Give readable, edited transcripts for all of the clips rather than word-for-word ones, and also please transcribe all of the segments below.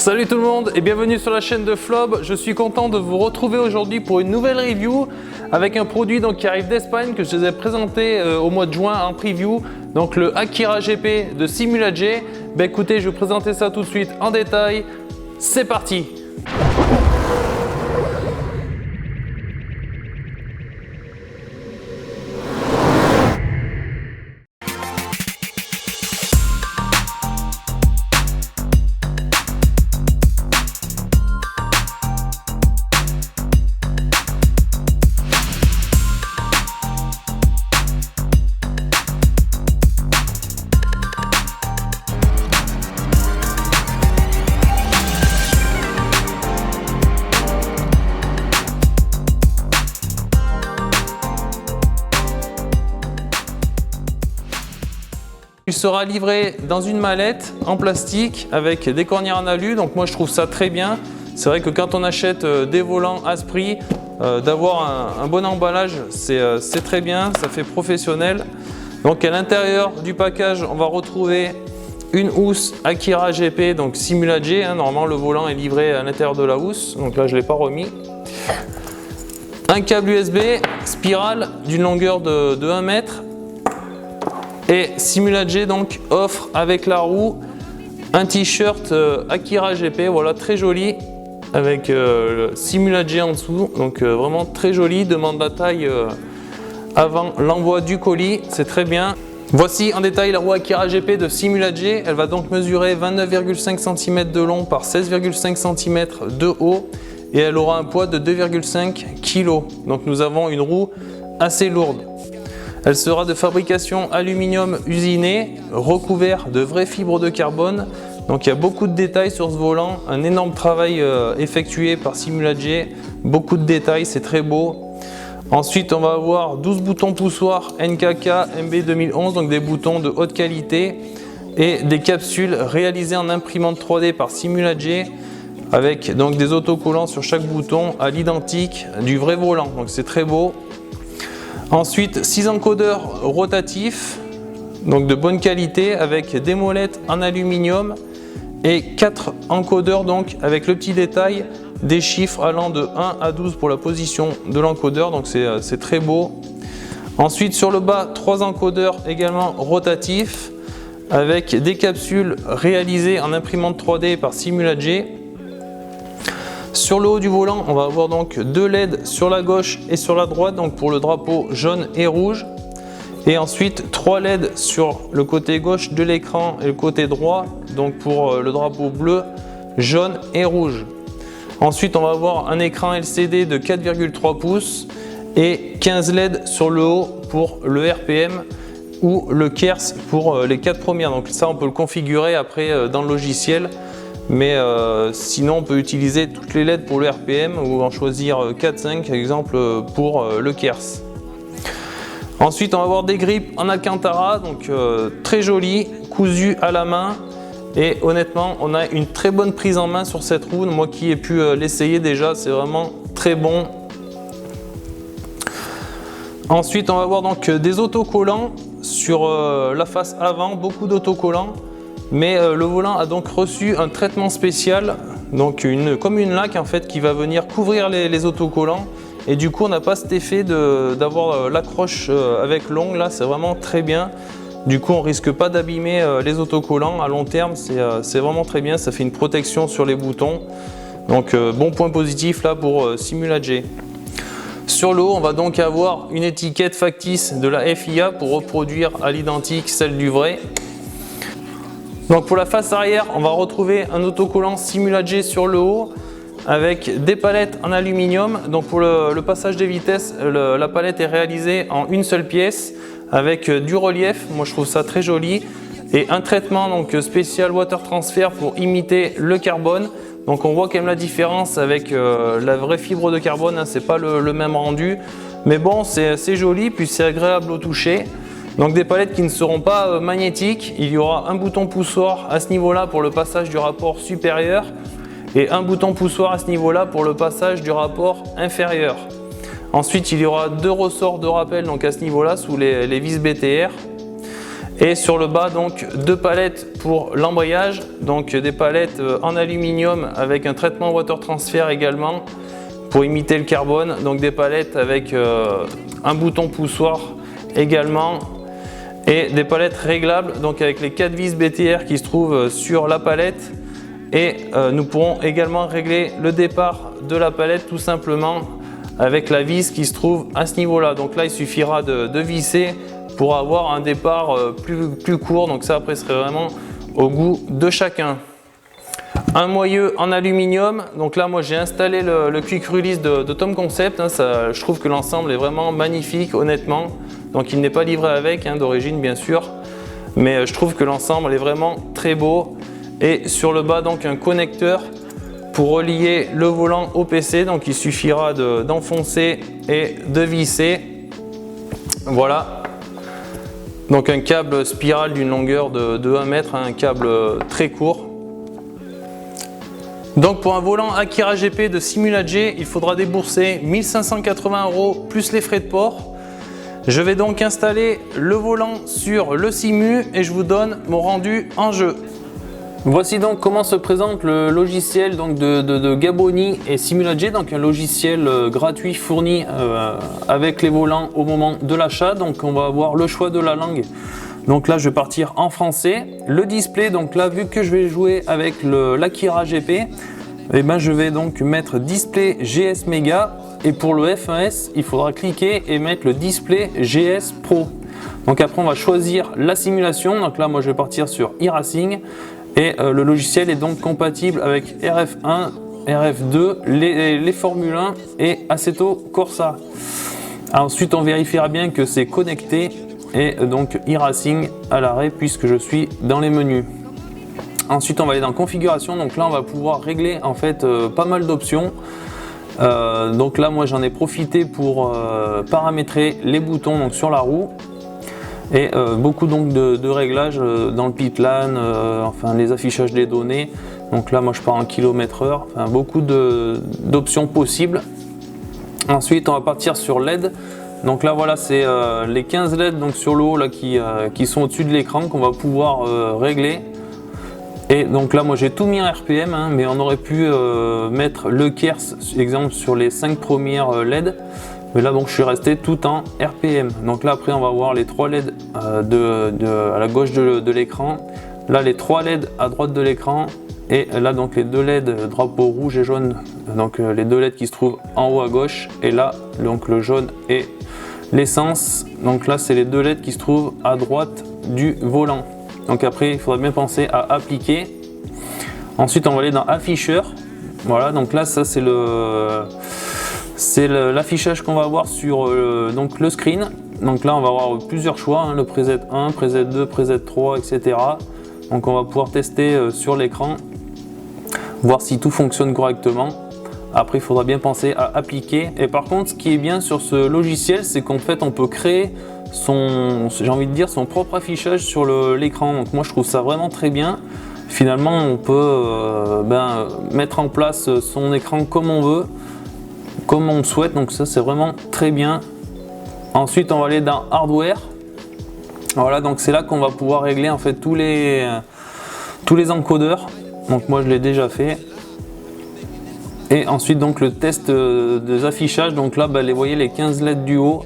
Salut tout le monde et bienvenue sur la chaîne de Flob. Je suis content de vous retrouver aujourd'hui pour une nouvelle review avec un produit qui arrive d'Espagne que je vous ai présenté au mois de juin en preview. Donc le Akira GP de Simula-G. Écoutez, je vais vous présenter ça tout de suite en détail. C'est parti! Il sera livré dans une mallette en plastique avec des cornières en alu, donc moi je trouve ça très bien. C'est vrai que quand on achète des volants à ce prix, d'avoir un bon emballage, c'est très bien, ça fait professionnel. Donc à l'intérieur du package, on va retrouver une housse Akira GP, donc Simula-G. Normalement le volant est livré à l'intérieur de la housse, donc là je ne l'ai pas remis. Un câble USB spirale d'une longueur de 1 mètre. Et Simula-G donc offre avec la roue un t-shirt Akira GP, voilà, très joli, avec le Simula-G en dessous, donc vraiment très joli. Demande la taille avant l'envoi du colis, c'est très bien. Voici en détail la roue Akira GP de Simula-G. Elle va donc mesurer 29,5 cm de long par 16,5 cm de haut et elle aura un poids de 2,5 kg. Donc nous avons une roue assez lourde. Elle sera de fabrication aluminium usiné, recouvert de vraies fibres de carbone. Donc il y a beaucoup de détails sur ce volant, un énorme travail effectué par Simula-G, beaucoup de détails, c'est très beau. Ensuite on va avoir 12 boutons poussoirs NKK MB 2011, donc des boutons de haute qualité et des capsules réalisées en imprimante 3D par Simula-G avec donc des autocollants sur chaque bouton à l'identique du vrai volant, donc c'est très beau. Ensuite, 6 encodeurs rotatifs, donc de bonne qualité, avec des molettes en aluminium et 4 encodeurs donc avec le petit détail des chiffres allant de 1 à 12 pour la position de l'encodeur, donc c'est très beau. Ensuite, sur le bas, 3 encodeurs également rotatifs avec des capsules réalisées en imprimante 3D par Simula-G. Sur le haut du volant, on va avoir donc 2 LED sur la gauche et sur la droite, donc pour le drapeau jaune et rouge. Et ensuite 3 LED sur le côté gauche de l'écran et le côté droit, donc pour le drapeau bleu, jaune et rouge. Ensuite, on va avoir un écran LCD de 4,3 pouces et 15 LED sur le haut pour le RPM ou le KERS pour les 4 premières. Donc ça, on peut le configurer après dans le logiciel. Mais sinon on peut utiliser toutes les LED pour le RPM ou en choisir 4-5 par exemple pour le KERS. Ensuite on va avoir des grippes en Alcantara, donc très jolies, cousues à la main, et honnêtement on a une très bonne prise en main sur cette roue. Moi qui ai pu l'essayer déjà, c'est vraiment très bon. Ensuite on va avoir donc des autocollants sur la face avant, beaucoup d'autocollants. Mais le volant a donc reçu un traitement spécial, donc comme une laque en fait qui va venir couvrir les autocollants, et du coup on n'a pas cet effet d'avoir l'accroche avec l'ongle. Là c'est vraiment très bien, du coup on risque pas d'abîmer les autocollants à long terme, c'est vraiment très bien, ça fait une protection sur les boutons, donc bon point positif là pour Simula-G. Sur le haut on va donc avoir une étiquette factice de la FIA pour reproduire à l'identique celle du vrai. Donc pour la face arrière, on va retrouver un autocollant Simula-G sur le haut avec des palettes en aluminium. Donc pour le passage des vitesses, la palette est réalisée en une seule pièce avec du relief. Moi je trouve ça très joli. Et un traitement donc spécial water transfer pour imiter le carbone. Donc on voit quand même la différence avec la vraie fibre de carbone, hein, c'est pas le même rendu. Mais bon, c'est joli, puis c'est agréable au toucher. Donc des palettes qui ne seront pas magnétiques. Il y aura un bouton poussoir à ce niveau-là pour le passage du rapport supérieur et un bouton poussoir à ce niveau-là pour le passage du rapport inférieur. Ensuite, il y aura 2 ressorts de rappel donc à ce niveau-là sous les vis BTR. Et sur le bas, donc 2 palettes pour l'embrayage, donc des palettes en aluminium avec un traitement water transfer également pour imiter le carbone, donc des palettes avec un bouton poussoir également, et des palettes réglables, donc avec les 4 vis BTR qui se trouvent sur la palette. Et nous pourrons également régler le départ de la palette tout simplement avec la vis qui se trouve à ce niveau là. Donc là il suffira de visser pour avoir un départ plus court, donc ça après serait vraiment au goût de chacun. Un moyeu en aluminium, donc là moi j'ai installé le quick release de Tom Concept, hein, je trouve que l'ensemble est vraiment magnifique honnêtement, donc il n'est pas livré avec d'origine bien sûr, mais je trouve que l'ensemble est vraiment très beau. Et sur le bas donc un connecteur pour relier le volant au PC, donc il suffira d'enfoncer et de visser, voilà. Donc un câble spirale d'une longueur de 1 mètre, un câble très court. Donc pour un volant Akira GP de Simula-G, il faudra débourser 1 580 € plus les frais de port. Je vais donc installer le volant sur le Simu et je vous donne mon rendu en jeu. Voici donc comment se présente le logiciel donc de Gaboni et Simula-G, donc un logiciel gratuit fourni avec les volants au moment de l'achat. Donc on va avoir le choix de la langue. Donc là je vais partir en français. Le display, donc là vu que je vais jouer avec l'Akira GP, et ben je vais donc mettre display GS Mega, et pour le F1S il faudra cliquer et mettre le display GS Pro. Donc après on va choisir la simulation. Donc là moi je vais partir sur e-racing. Et le logiciel est donc compatible avec RF1, RF2, les Formule 1 et Assetto Corsa. Ensuite on vérifiera bien que c'est connecté et donc e-racing à l'arrêt puisque je suis dans les menus. Ensuite on va aller dans configuration, donc là on va pouvoir régler en fait pas mal d'options. Donc là moi j'en ai profité pour paramétrer les boutons donc sur la roue. Et beaucoup donc de réglages dans le pitlan, enfin les affichages des données. Donc là moi je pars en km/h, enfin, beaucoup d'options possibles. Ensuite on va partir sur LED. Donc là voilà c'est les 15 LED donc sur le haut là qui sont au-dessus de l'écran qu'on va pouvoir régler. Et donc là moi j'ai tout mis en RPM, mais on aurait pu mettre le Kers exemple sur les 5 premières LED. Mais là donc je suis resté tout en RPM. Donc là après on va voir les 3 LED à la gauche de l'écran. Là les 3 LED à droite de l'écran. Et là donc les 2 LED drapeau rouge et jaune. Donc les 2 LED qui se trouvent en haut à gauche. Et là donc le jaune et l'essence. Donc là c'est les 2 LED qui se trouvent à droite du volant. Donc après il faudra bien penser à appliquer. Ensuite on va aller dans afficheur. Voilà donc là ça c'est l'affichage qu'on va avoir sur donc le screen. Donc là on va avoir plusieurs choix, le preset 1, preset 2, preset 3, etc. Donc on va pouvoir tester sur l'écran, voir si tout fonctionne correctement. Après il faudra bien penser à appliquer. Et par contre ce qui est bien sur ce logiciel, c'est qu'en fait on peut créer son propre affichage sur l'écran. Donc moi je trouve ça vraiment très bien. Finalement on peut mettre en place son écran comme on veut, comme on souhaite, donc ça c'est vraiment très bien. Ensuite on va aller dans hardware. Voilà donc c'est là qu'on va pouvoir régler en fait tous les encodeurs. Donc moi je l'ai déjà fait. Et ensuite donc le test des affichages. Donc là vous voyez les 15 LED du haut,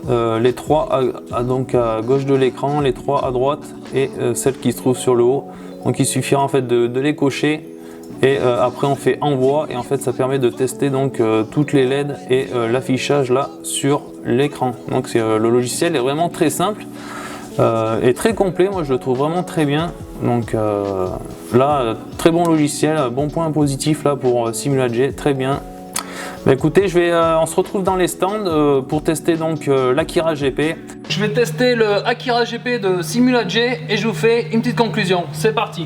les 3 donc à gauche de l'écran, les 3 à droite et celle qui se trouve sur le haut. Donc il suffira en fait de les cocher. Et après on fait envoi et en fait ça permet de tester donc toutes les LED et l'affichage là sur l'écran. Donc le logiciel est vraiment très simple et très complet, moi je le trouve vraiment très bien. Donc là très bon logiciel, bon point positif là pour Simula-G, très bien. Bah, écoutez, on se retrouve dans les stands pour tester donc l'Akira GP. Je vais tester le Akira GP de Simula-G et je vous fais une petite conclusion. C'est parti.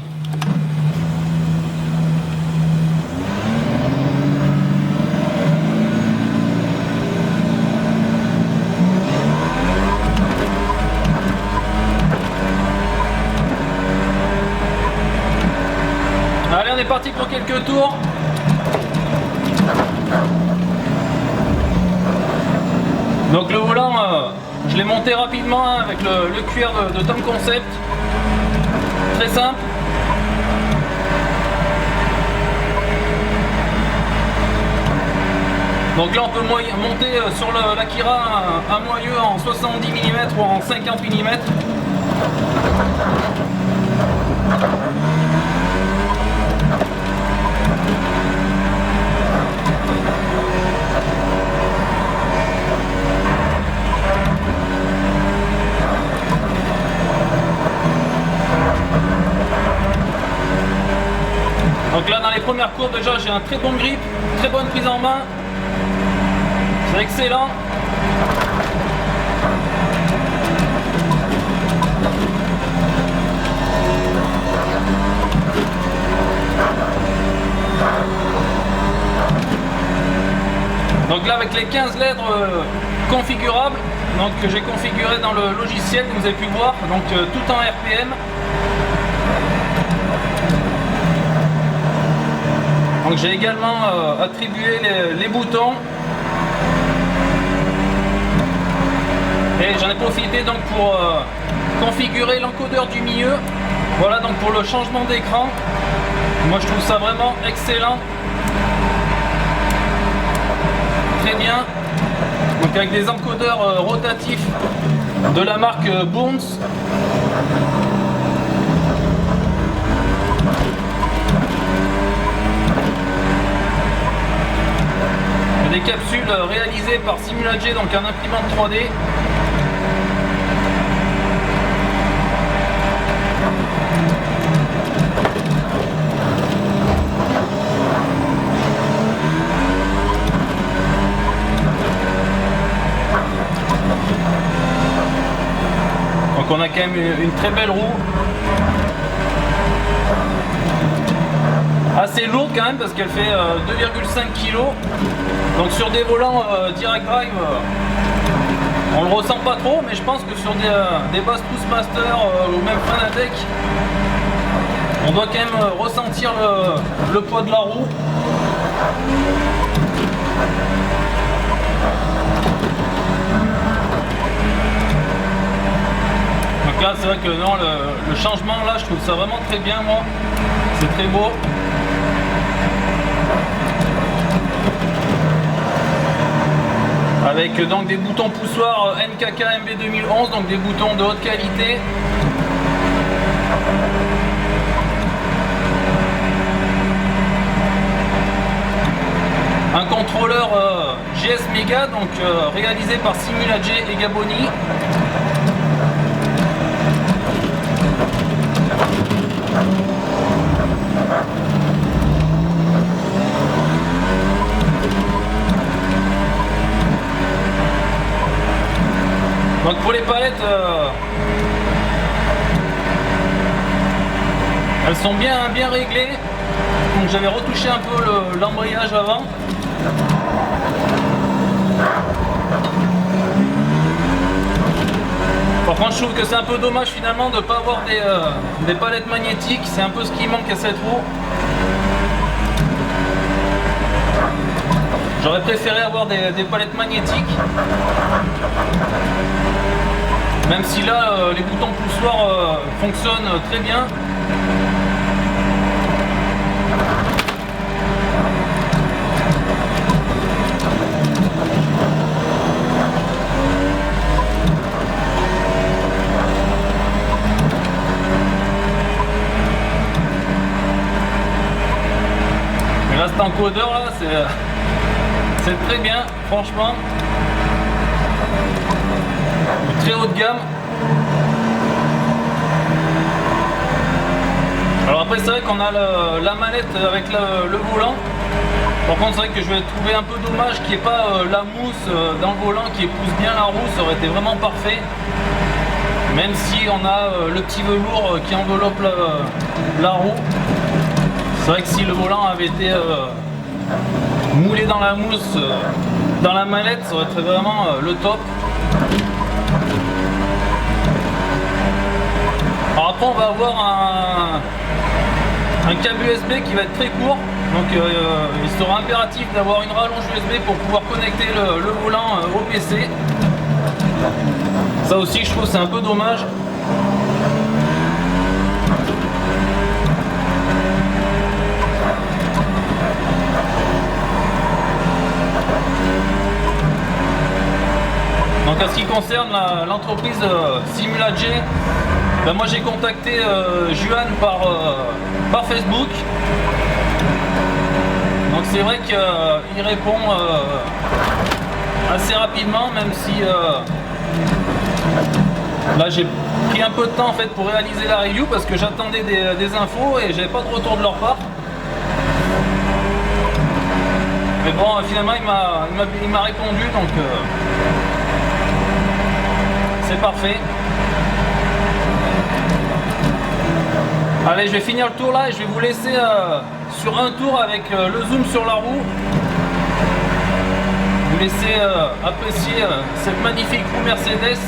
Allez, on est parti pour quelques tours. Donc le volant, je l'ai monté monté rapidement hein, avec le cuir de Tom Concept. Très simple. Donc là on peut monter sur l'Akira un moyeu en 70 mm ou en 50 mm. Donc là dans les premières courbes déjà j'ai un très bon grip, très bonne prise en main. C'est excellent. Donc là avec les 15 lèvres configurables, donc que j'ai configuré dans le logiciel que vous avez pu voir, donc tout en RPM. Donc j'ai également attribué les boutons. Et j'en ai profité donc pour configurer l'encodeur du milieu. Voilà donc pour le changement d'écran. Moi je trouve ça vraiment excellent. Très bien. Donc avec des encodeurs rotatifs de la marque Boons. Des capsules réalisées par Simula-J, donc un imprimante 3D. Donc on a quand même une très belle roue. Assez lourde quand même parce qu'elle fait 2,5 kg. Donc sur des volants Direct Drive, on le ressent pas trop, mais je pense que sur des basses Toastmaster ou même Fanatec, on doit quand même ressentir le poids de la roue. Donc là c'est vrai que non, le changement là je trouve ça vraiment très bien moi, c'est très beau. Avec donc des boutons poussoirs NKK MB 2011, donc des boutons de haute qualité. Un contrôleur GS Mega, donc réalisé par Simula-J et Gaboni. Donc pour les palettes, elles sont bien réglées. Donc j'avais retouché un peu l'embrayage avant. Par contre je trouve que c'est un peu dommage finalement de ne pas avoir des palettes magnétiques. C'est un peu ce qui manque à cette roue. J'aurais préféré avoir des palettes magnétiques. Même si là, les boutons poussoirs fonctionnent très bien. Mais là, cet encodeur là, c'est très bien, franchement. Très haut de gamme. Alors après c'est vrai qu'on a la manette avec le volant. Par contre c'est vrai que je vais trouver un peu dommage qu'il n'y ait pas la mousse dans le volant qui épouse bien la roue, ça aurait été vraiment parfait. Même si on a le petit velours qui enveloppe la roue. C'est vrai que si le volant avait été moulé dans la mousse, dans la mallette, ça aurait été vraiment le top. Alors après on va avoir un câble USB qui va être très court, donc il sera impératif d'avoir une rallonge USB pour pouvoir connecter le volant au PC. Ça aussi je trouve c'est un peu dommage. Donc en ce qui concerne l'entreprise Simula-J, ben moi j'ai contacté Juan par Facebook. Donc c'est vrai qu'il répond assez rapidement, même si là j'ai pris un peu de temps en fait pour réaliser la review parce que j'attendais des infos et j'avais pas de retour de leur part. Mais bon, finalement il m'a répondu, donc c'est parfait. Allez, je vais finir le tour là et je vais vous laisser sur un tour avec le zoom sur la roue. Vous laisser apprécier cette magnifique roue Mercedes.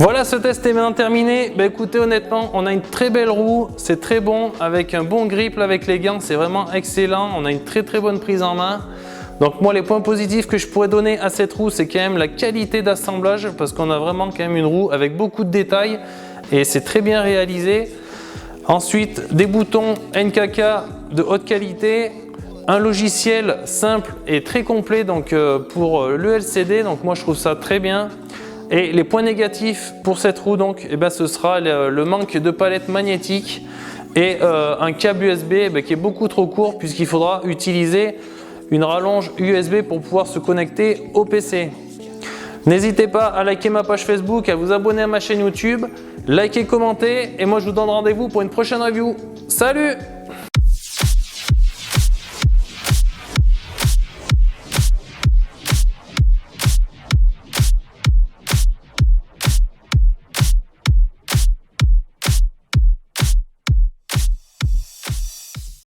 Voilà, ce test est maintenant terminé. Bah, écoutez, honnêtement, on a une très belle roue, c'est très bon, avec un bon grip avec les gants, c'est vraiment excellent. On a une très bonne prise en main. Donc moi, les points positifs que je pourrais donner à cette roue, c'est quand même la qualité d'assemblage, parce qu'on a vraiment quand même une roue avec beaucoup de détails et c'est très bien réalisé. Ensuite, des boutons NKK de haute qualité, un logiciel simple et très complet donc pour le LCD, donc moi je trouve ça très bien. Et les points négatifs pour cette roue, donc, eh ben, ce sera le manque de palette magnétique et un câble USB qui est beaucoup trop court puisqu'il faudra utiliser une rallonge USB pour pouvoir se connecter au PC. N'hésitez pas à liker ma page Facebook, à vous abonner à ma chaîne YouTube, liker, commenter et moi je vous donne rendez-vous pour une prochaine review. Salut!